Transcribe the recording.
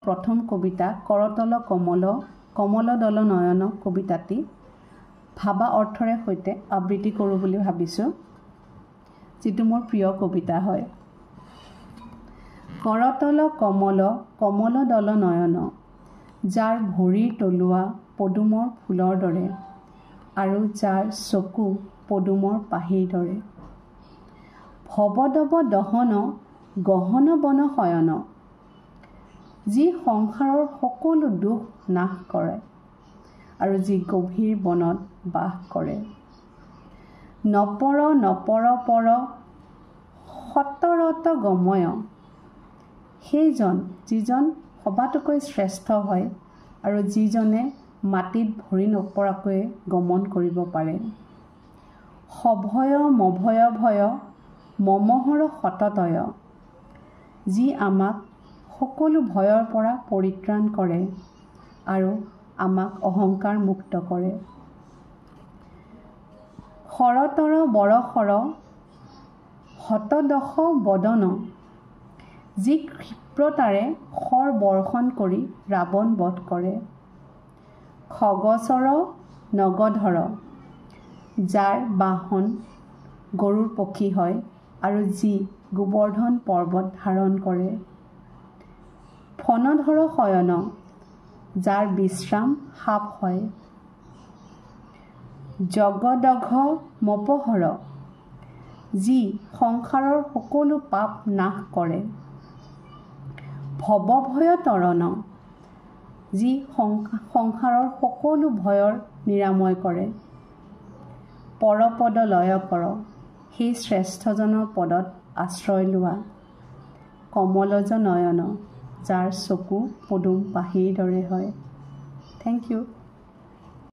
প্ৰথম কবিতা কৰতল কমল কমল দল নয়ন কবিতাটি ভাবা অৰ্থৰে সৈতে আবৃত্তি কৰোঁ বুলি ভাবিছোঁ, যিটো মোৰ প্ৰিয় কবিতা হয়। কৰতল কমল কমল দল নয়ন, যাৰ ভৰিৰ তলুৱা পদুমৰ ফুলৰ দৰে আৰু যাৰ চকু পদুমৰ পাহিৰ দৰে। ভৱদৱ দহন গহন বন শয়ন, যি সংসাৰৰ সকলো দুখ নাশ কৰে আৰু যি গভীৰ বনত বাস কৰে। নপৰ নপৰ পৰ সতৰত গময়, সেইজন যিজন সবাতোকৈ শ্ৰেষ্ঠ হয় আৰু যিজনে মাটিত ভৰি নপৰাকৈ গমন কৰিব পাৰে। সভয় মভয় ভয় মমহৰ সততয়, যি আমাক সকলো ভয়ৰ পৰা পৰিত্ৰাণ কৰে আৰু আমাক অহংকাৰ মুক্ত কৰে। শৰতৰ বৰশৰ শতদশ বদন, যি ক্ষিপ্ৰতাৰে শৰ বৰ্ষণ কৰি ৰাৱণ বধ কৰে। খগচৰ নগধৰ, যাৰ বাহন গৰুৰ পক্ষী হয় আৰু যি গোবৰ্ধন পৰ্বত ধাৰণ কৰে। ফণধৰ শয়ন, যাৰ বিশ্ৰাম সাপ হয়। জগদঘ মপহৰ, যি সংসাৰৰ সকলো পাপ নাশ কৰে। ভৱভয় তৰণ, যি সংসাৰৰ সকলো ভয়ৰ নিৰাময় কৰে। পৰপদ লয় কৰ, সেই শ্ৰেষ্ঠজনৰ পদত আশ্ৰয় লোৱা। কমলজ নয়ন, যাৰ চকু পদুম পাহিৰ দৰে হয়। Thank U.